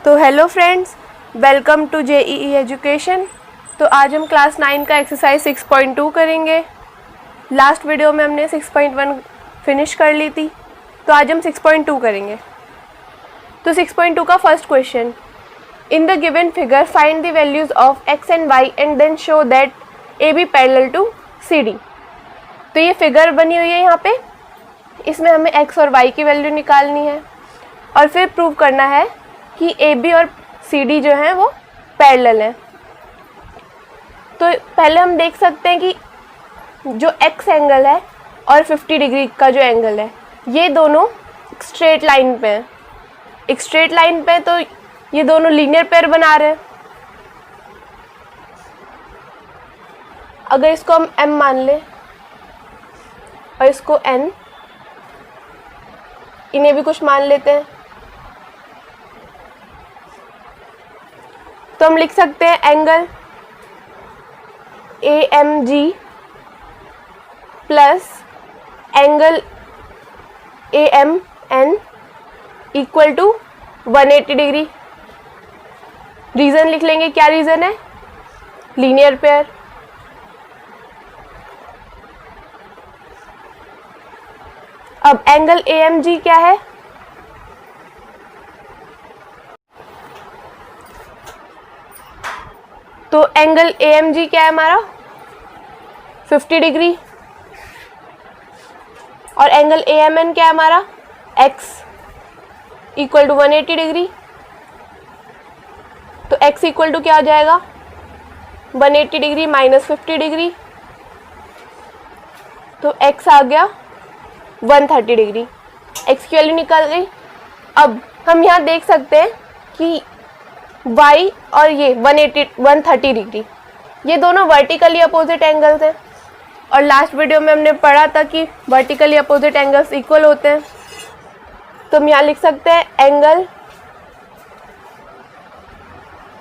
तो hello friends, welcome to JEE education. तो आज हम क्लास 9 का एक्सरसाइज 6.2 करेंगे। लास्ट वीडियो में हमने 6.1 फिनिश कर ली थी, तो आज हम 6.2 करेंगे। तो 6.2 का first question, in the given figure find the values of x and y and then show that A B parallel to C D. तो ये फिगर बनी हुई है यहाँ पे, इसमें हमें एक्स और वाई की वैल्यू निकालनी है और फिर प्रूव करना है कि ए बी और सी डी जो है वो पैरेलल हैं। तो पहले हम देख सकते हैं कि जो एक्स एंगल है और 50 डिग्री का जो एंगल है, ये दोनों स्ट्रेट लाइन पे हैं। एक स्ट्रेट लाइन पे तो ये दोनों लीनियर पेयर बना रहे हैं। अगर इसको हम m मान लें और इसको n, इन्हें भी कुछ मान लेते हैं, तो हम लिख सकते हैं angle AMG plus angle AMN equal to 180 degree. Reason लिख लेंगे, क्या रीज़न है? Linear pair. अब एंगल AMG क्या है? तो एंगल AMG क्या है हमारा? 50 डिग्री। और एंगल AMN क्या है हमारा? X equal to 180 degree. तो X इक्वल टू क्या हो जाएगा? 180 डिग्री माइनस 50 डिग्री, तो X आ गया 130 डिग्री। X की वैल्यू निकल गई। अब हम यहाँ देख सकते हैं कि y और ये 130 डिग्री, ये दोनों वर्टिकली अपोजिट एंगल्स हैं। और लास्ट वीडियो में हमने पढ़ा था कि वर्टिकली अपोजिट एंगल्स इक्वल होते हैं। तो हम यहाँ लिख सकते हैं angle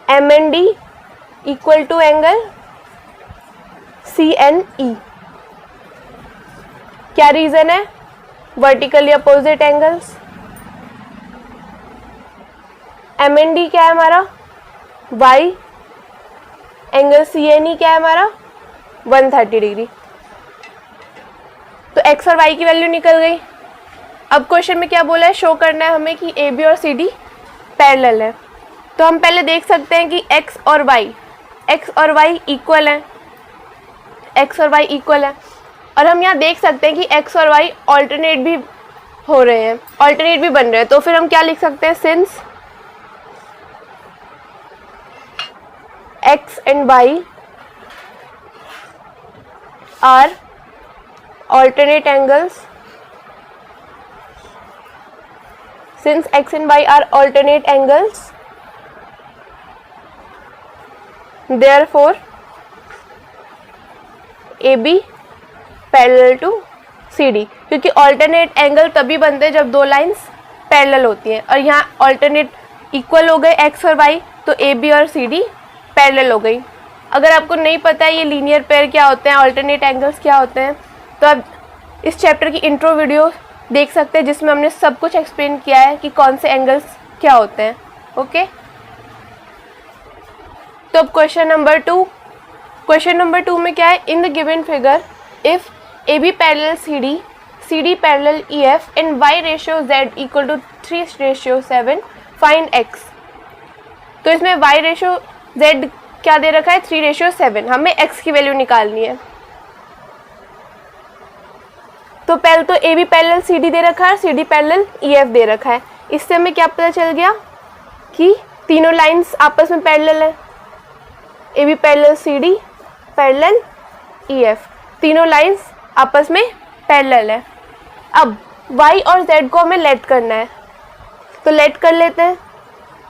MND equal to angle CNE। क्या रीज़न है? Vertically opposite angles. MND क्या है हमारा? y। एंगल CNE क्या है हमारा? 130 डिग्री। तो x और y की वैल्यू निकल गई। अब क्वेश्चन में क्या बोला है? शो करना है हमें कि AB और CD पैरेलल है। तो हम पहले देख सकते हैं कि x और y इक्वल हैं। x और y इक्वल है। और हम यहाँ देख सकते हैं कि x और y ऑल्टरनेट भी हो रहे हैं, ऑल्टरनेट भी बन रहे हैं। तो फिर हम क्या लिख सकते हैं? Since x and y are alternate angles, since x and y are alternate angles, therefore AB parallel to CD। क्योंकि alternate angle तभी बनते हैं जब दो लाइंस पैरेलल होती हैं, और यहाँ alternate इक्वल हो गए x और y, तो AB और CD पैरेलल हो गई। अगर आपको नहीं पता है ये लीनियर पेयर क्या होते हैं, अल्टरनेट एंगल्स क्या होते हैं, तो आप इस चैप्टर की इंट्रो वीडियो देख सकते हैं, जिसमें हमने सब कुछ एक्सप्लेन किया है कि कौन से एंगल्स क्या होते हैं। ओके, तो अब क्वेश्चन नंबर 2 में क्या है? In the given figure if AB parallel CD, CD parallel EF and Y ratio Z equal to 3:7 find X। तो इसमें Y रेशियो Z क्या दे रखा है? 3:7। हमें X की वैल्यू निकालनी है। तो पहले तो AB पैरेलल CD दे रखा है, CD पैरेलल EF दे रखा है। इससे हमें क्या पता चल गया कि तीनों लाइंस आपस में पैरेलल है। AB parallel CD parallel EF, तीनों लाइंस आपस में पैरेलल है। अब Y और Z को हमें लेट करना है, तो लेट कर लेते हैं।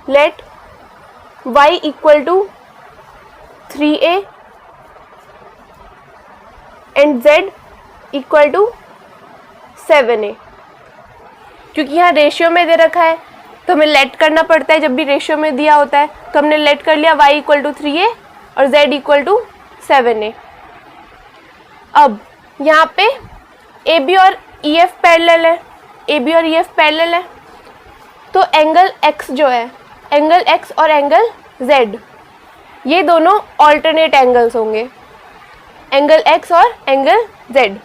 Let y equal to 3a and z equal to 7a। क्योंकि यहाँ रेशियो में दे रखा है तो हमें लेट करना पड़ता है। जब भी रेशियो में दिया होता है तो हमने लेट कर लिया y इक्वल टू 3a और z इक्वल टू 7a। अब यहाँ पे AB और EF पैरेलल है, AB और EF पैरेलल है, तो एंगल x जो है, एंगल एक्स और एंगल जेड, ये दोनों ऑल्टरनेट एंगल्स होंगे, एंगल एक्स और एंगल जेड।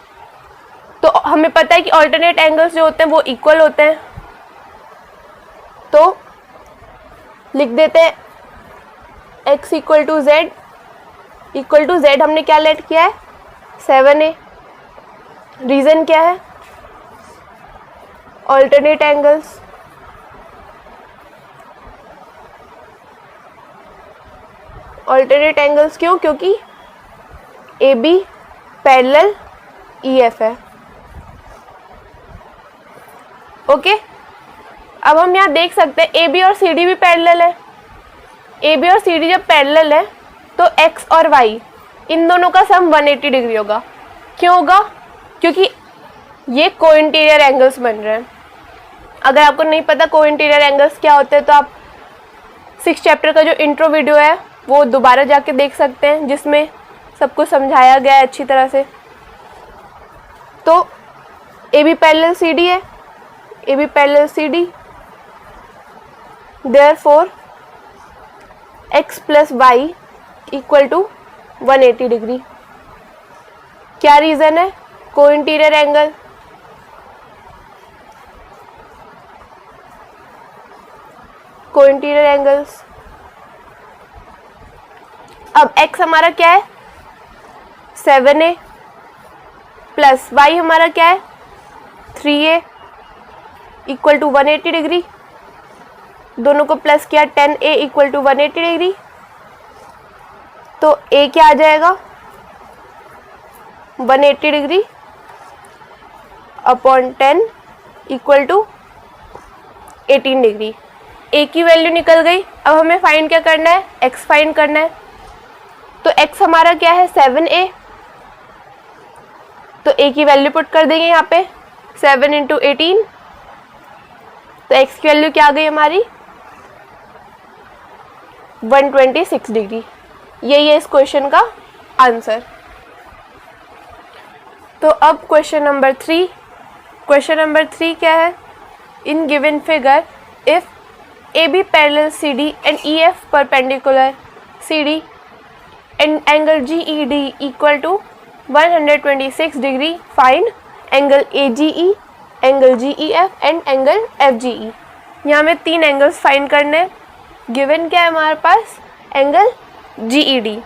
तो हमें पता है कि ऑल्टरनेट एंगल्स जो होते हैं वो इक्वल होते हैं, तो लिख देते हैं x equal to z, equal to z हमने क्या लेट किया है 7a। रीज़न क्या है, ऑल्टरनेट एंगल्स। ऑल्टरनेट एंगल्स क्यों, क्योंकि A B parallel E F है। ओके, अब हम यहाँ देख सकते हैं ए बी और सी डी भी पैरेलल है। ए बी और सी डी जब पैरेलल है तो एक्स और वाई इन दोनों का सम 180 डिग्री होगा। क्यों होगा, क्योंकि ये को इंटीरियर एंगल्स बन रहे हैं। अगर आपको नहीं पता को इंटीरियर एंगल्स क्या होते हैं तो आप 6 चैप्टर का जो इंट्रो वीडियो है वो दोबारा जाके देख सकते हैं, जिसमें सब कुछ समझाया गया है अच्छी तरह से। तो A B parallel C D है, A B parallel C D, therefore X plus Y equal to 180 degree. क्या रीज़न है, co interior angle. Co interior angles. अब x हमारा क्या है 7a प्लस y हमारा क्या है 3a इक्वल टू 180 डिग्री। दोनों को प्लस किया 10a इक्वल टू 180 डिग्री, तो a क्या आ जाएगा 180 degree upon 10 equal to 18 degree. a की वैल्यू निकल गई। अब हमें फाइंड क्या करना है, x फाइंड करना है। तो x हमारा क्या है 7a, तो a की वैल्यू पुट कर देंगे यहाँ पे 7 इंटू 18, तो x की वैल्यू क्या आ गई हमारी 126 डिग्री। यही है इस क्वेश्चन का आंसर। तो अब क्वेश्चन नंबर 3। क्वेश्चन नंबर 3 क्या है, in given figure if A B parallel C D and E F perpendicular C D and angle G E D equal to 126 degree, find angle A G E, angle G E F and angle F G E. यहाँ हमें 3 angles find करने हैं। Given क्या है हमारे पास, angle G E D,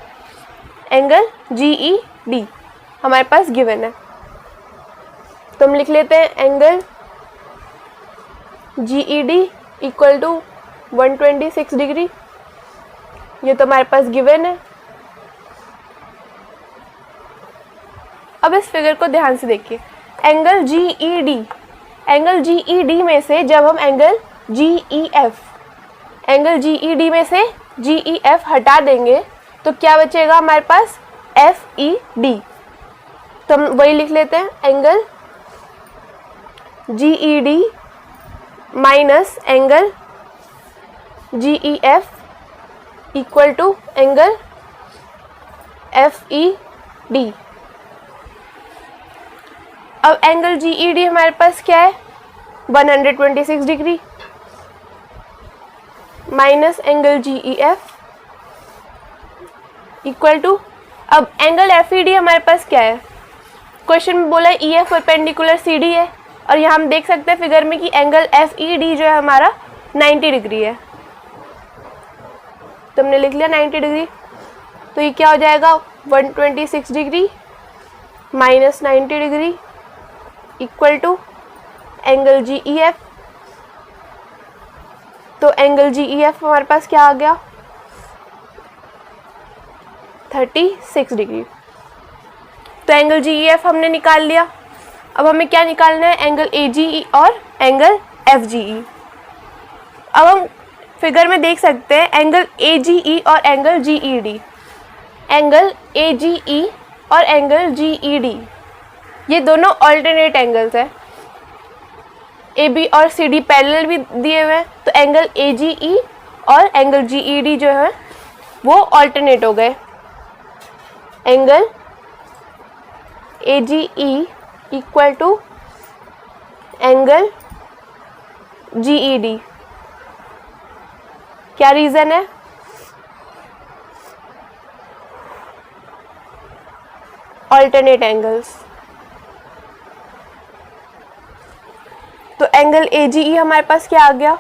angle G E D हमारे पास गिवन है। तो हम लिख लेते हैं angle G E D equal to 126 degree, ये तो हमारे पास गिवन है। अब इस फिगर को ध्यान से देखिए, angle G E D, angle G E D में से जब हम angle G E F, angle G E D में से जी ई एफ हटा देंगे तो क्या बचेगा हमारे पास एफ ई डी। तो हम वही लिख लेते हैं, angle G E D minus angle G E F equal to angle F E D. अब एंगल जी ई डी हमारे पास क्या है 126 degree minus angle G E F equal to, अब एंगल एफ ई डी हमारे पास क्या है, क्वेश्चन में बोला E F perpendicular C D है, और यहाँ हम देख सकते हैं फिगर में कि एंगल एफ ई डी जो है हमारा 90 डिग्री है। तो हमने लिख लिया 90 डिग्री, तो ये क्या हो जाएगा 126 degree minus 90 degree equal to angle G E F. तो एंगल जी ई एफ हमारे पास क्या आ गया 36 डिग्री। तो एंगल जी ई एफ हमने निकाल लिया। अब हमें क्या निकालना है, एंगल ए जी ई और एंगल एफ जी ई। अब हम फिगर में देख सकते हैं एंगल ए जी ई और angle G E D, angle A G E और एंगल जी ई डी ये दोनों ऑल्टरनेट एंगल्स हैं। ए बी और सी डी पैरेलल भी दिए हुए हैं, तो एंगल ए जी ई और एंगल जी ई डी जो है वो ऑल्टरनेट हो गए। Angle A G E equal to angle G E D. क्या रीज़न है? Alternate angles. तो एंगल AGE हमारे पास क्या आ गया?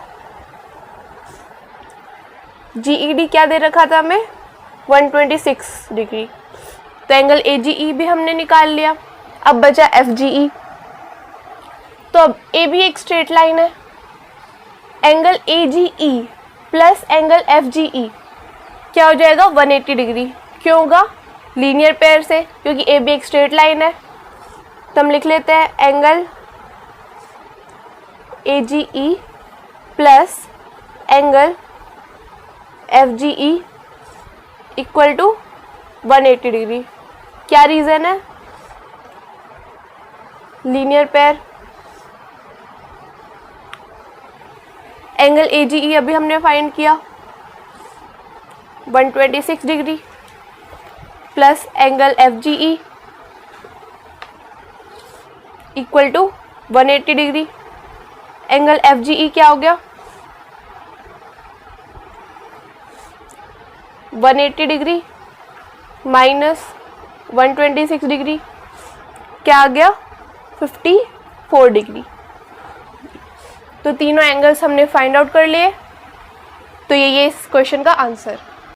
GED क्या दे रखा था हमें? 126 डिग्री। तो एंगल AGE भी हमने निकाल लिया। अब बचा FGE। तो अब A भी एक स्ट्रेट लाइन है। Angle AGE plus angle FGE क्या हो जाएगा? 180 डिग्री। क्यों होगा? लीनियर पेयर से, क्योंकि A भी एक स्ट्रेट लाइन है। तो हम लिख लेते हैं angle AGE plus angle FGE equal to 180 degree. क्या रीज़न है? Linear pair. एंगल AGE अभी हमने फाइंड किया 126 degree plus angle FGE equal to 180 degree. Angle FGE क्या हो गया? 180 डिग्री माइनस 126 डिग्री क्या आ गया? 54 डिग्री। तो तीनों एंगल्स हमने फाइंड आउट कर लिए। तो ये इस क्वेश्चन का आंसर।